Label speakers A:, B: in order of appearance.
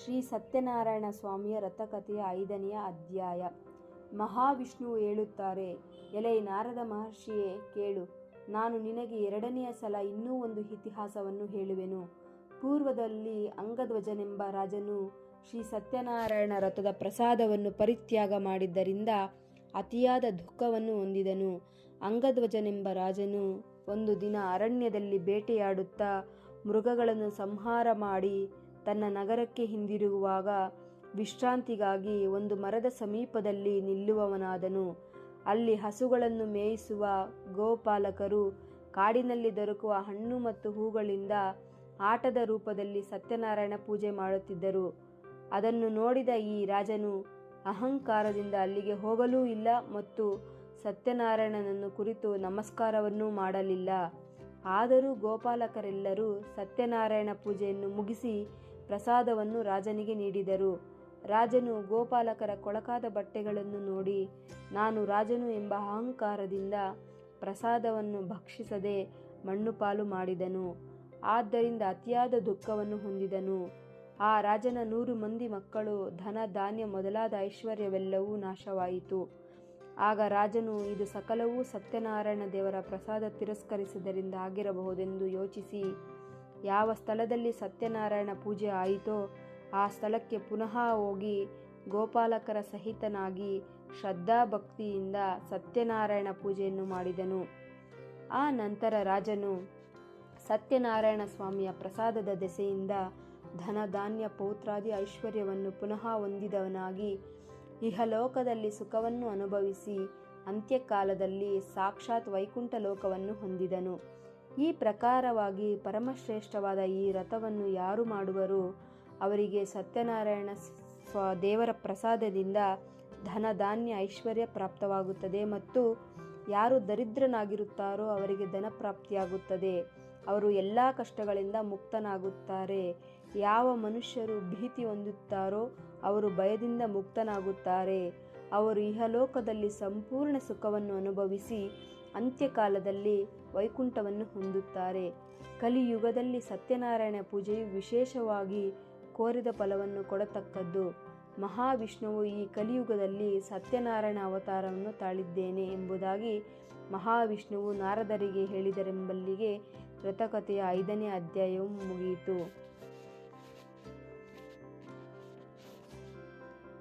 A: ಶ್ರೀ ಸತ್ಯನಾರಾಯಣ ಸ್ವಾಮಿಯ ರಥಕಥೆಯ 5ನೆಯ ಅಧ್ಯಾಯ. ಮಹಾವಿಷ್ಣುವು ಹೇಳುತ್ತಾರೆ, ಎಲೈ ನಾರದ ಮಹರ್ಷಿಯೇ ಕೇಳು, ನಾನು ನಿನಗೆ 2ನೆಯ ಸಲ ಇನ್ನೂ ಒಂದು ಇತಿಹಾಸವನ್ನು ಹೇಳುವೆನು. ಪೂರ್ವದಲ್ಲಿ ಅಂಗಧ್ವಜನೆಂಬ ರಾಜನು ಶ್ರೀ ಸತ್ಯನಾರಾಯಣ ರಥದ ಪ್ರಸಾದವನ್ನು ಪರಿತ್ಯಾಗ ಮಾಡಿದ್ದರಿಂದ ಅತಿಯಾದ ದುಃಖವನ್ನು ಹೊಂದಿದನು. ಅಂಗಧ್ವಜನೆಂಬ ರಾಜನು ಒಂದು ದಿನ ಅರಣ್ಯದಲ್ಲಿ ಬೇಟೆಯಾಡುತ್ತಾ ಮೃಗಗಳನ್ನು ಸಂಹಾರ ಮಾಡಿ ತನ್ನ ನಗರಕ್ಕೆ ಹಿಂದಿರುಗುವಾಗ ವಿಶ್ರಾಂತಿಗಾಗಿ ಒಂದು ಮರದ ಸಮೀಪದಲ್ಲಿ ನಿಲ್ಲುವವನಾದನು. ಅಲ್ಲಿ ಹಸುಗಳನ್ನು ಮೇಯಿಸುವ ಗೋಪಾಲಕರು ಕಾಡಿನಲ್ಲಿ ದೊರಕುವ ಹಣ್ಣು ಮತ್ತು ಹೂಗಳಿಂದ ಆಟದ ರೂಪದಲ್ಲಿ ಸತ್ಯನಾರಾಯಣ ಪೂಜೆ ಮಾಡುತ್ತಿದ್ದರು. ಅದನ್ನು ನೋಡಿದ ಈ ರಾಜನು ಅಹಂಕಾರದಿಂದ ಅಲ್ಲಿಗೆ ಹೋಗಲೂ ಇಲ್ಲ ಮತ್ತು ಸತ್ಯನಾರಾಯಣನನ್ನು ಕುರಿತು ನಮಸ್ಕಾರವನ್ನೂ ಮಾಡಲಿಲ್ಲ. ಆದರೂ ಗೋಪಾಲಕರೆಲ್ಲರೂ ಸತ್ಯನಾರಾಯಣ ಪೂಜೆಯನ್ನು ಮುಗಿಸಿ ಪ್ರಸಾದವನ್ನು ರಾಜನಿಗೆ ನೀಡಿದರು. ರಾಜನು ಗೋಪಾಲಕರ ಕೊಳಕಾದ ಬಟ್ಟೆಗಳನ್ನು ನೋಡಿ ನಾನು ರಾಜನು ಎಂಬ ಅಹಂಕಾರದಿಂದ ಪ್ರಸಾದವನ್ನು ಭಕ್ಷಿಸದೆ ಮಣ್ಣುಪಾಲು ಮಾಡಿದನು. ಆದ್ದರಿಂದ ಅತಿಯಾದ ದುಃಖವನ್ನು ಹೊಂದಿದನು. ಆ ರಾಜನ 100 ಮಂದಿ ಮಕ್ಕಳು, ಧನ ಧಾನ್ಯ ಮೊದಲಾದ ಐಶ್ವರ್ಯವೆಲ್ಲವೂ ನಾಶವಾಯಿತು. ಆಗ ರಾಜನು ಇದು ಸಕಲವೂ ಸತ್ಯನಾರಾಯಣ ದೇವರ ಪ್ರಸಾದ ತಿರಸ್ಕರಿಸಿದ್ದರಿಂದ ಆಗಿರಬಹುದೆಂದು ಯೋಚಿಸಿ, ಯಾವ ಸ್ಥಳದಲ್ಲಿ ಸತ್ಯನಾರಾಯಣ ಪೂಜೆ ಆಯಿತೋ ಆ ಸ್ಥಳಕ್ಕೆ ಪುನಃ ಹೋಗಿ ಗೋಪಾಲಕರ ಸಹಿತನಾಗಿ ಶ್ರದ್ಧಾಭಕ್ತಿಯಿಂದ ಸತ್ಯನಾರಾಯಣ ಪೂಜೆಯನ್ನು ಮಾಡಿದನು. ಆ ನಂತರ ರಾಜನು ಸತ್ಯನಾರಾಯಣ ಸ್ವಾಮಿಯ ಪ್ರಸಾದದ ದೆಸೆಯಿಂದ ಧನ ಧಾನ್ಯ ಪೌತ್ರಾದಿ ಐಶ್ವರ್ಯವನ್ನು ಪುನಃ ಹೊಂದಿದವನಾಗಿ ಇಹಲೋಕದಲ್ಲಿ ಸುಖವನ್ನು ಅನುಭವಿಸಿ ಅಂತ್ಯಕಾಲದಲ್ಲಿ ಸಾಕ್ಷಾತ್ ವೈಕುಂಠ ಲೋಕವನ್ನು ಹೊಂದಿದನು. ಈ ಪ್ರಕಾರವಾಗಿ ಪರಮಶ್ರೇಷ್ಠವಾದ ಈ ರಥವನ್ನು ಯಾರು ಮಾಡುವರೋ ಅವರಿಗೆ ಸತ್ಯನಾರಾಯಣ ದೇವರ ಪ್ರಸಾದದಿಂದ ಧನ ಧಾನ್ಯ ಐಶ್ವರ್ಯ ಪ್ರಾಪ್ತವಾಗುತ್ತದೆ ಮತ್ತು ಯಾರು ದರಿದ್ರನಾಗಿರುತ್ತಾರೋ ಅವರಿಗೆ ಧನ ಪ್ರಾಪ್ತಿಯಾಗುತ್ತದೆ. ಅವರು ಎಲ್ಲ ಕಷ್ಟಗಳಿಂದ ಮುಕ್ತನಾಗುತ್ತಾರೆ. ಯಾವ ಮನುಷ್ಯರು ಭೀತಿ ಹೊಂದುತ್ತಾರೋ ಅವರು ಭಯದಿಂದ ಮುಕ್ತನಾಗುತ್ತಾರೆ. ಅವರು ಇಹಲೋಕದಲ್ಲಿ ಸಂಪೂರ್ಣ ಸುಖವನ್ನು ಅನುಭವಿಸಿ ಅಂತ್ಯಕಾಲದಲ್ಲಿ ವೈಕುಂಠವನ್ನು ಹೊಂದುತ್ತಾರೆ. ಕಲಿಯುಗದಲ್ಲಿ ಸತ್ಯನಾರಾಯಣ ಪೂಜೆಯು ವಿಶೇಷವಾಗಿ ಕೋರಿದ ಫಲವನ್ನು ಕೊಡತಕ್ಕದ್ದು. ಮಹಾವಿಷ್ಣುವು ಈ ಕಲಿಯುಗದಲ್ಲಿ ಸತ್ಯನಾರಾಯಣ ಅವತಾರವನ್ನು ತಾಳಿದ್ದೇನೆ ಎಂಬುದಾಗಿ ಮಹಾವಿಷ್ಣುವು ನಾರದರಿಗೆ ಹೇಳಿದರೆಂಬಲ್ಲಿಗೆ ರಥಕಥೆಯ 5ನೇ ಅಧ್ಯಾಯವು ಮುಗಿಯಿತು.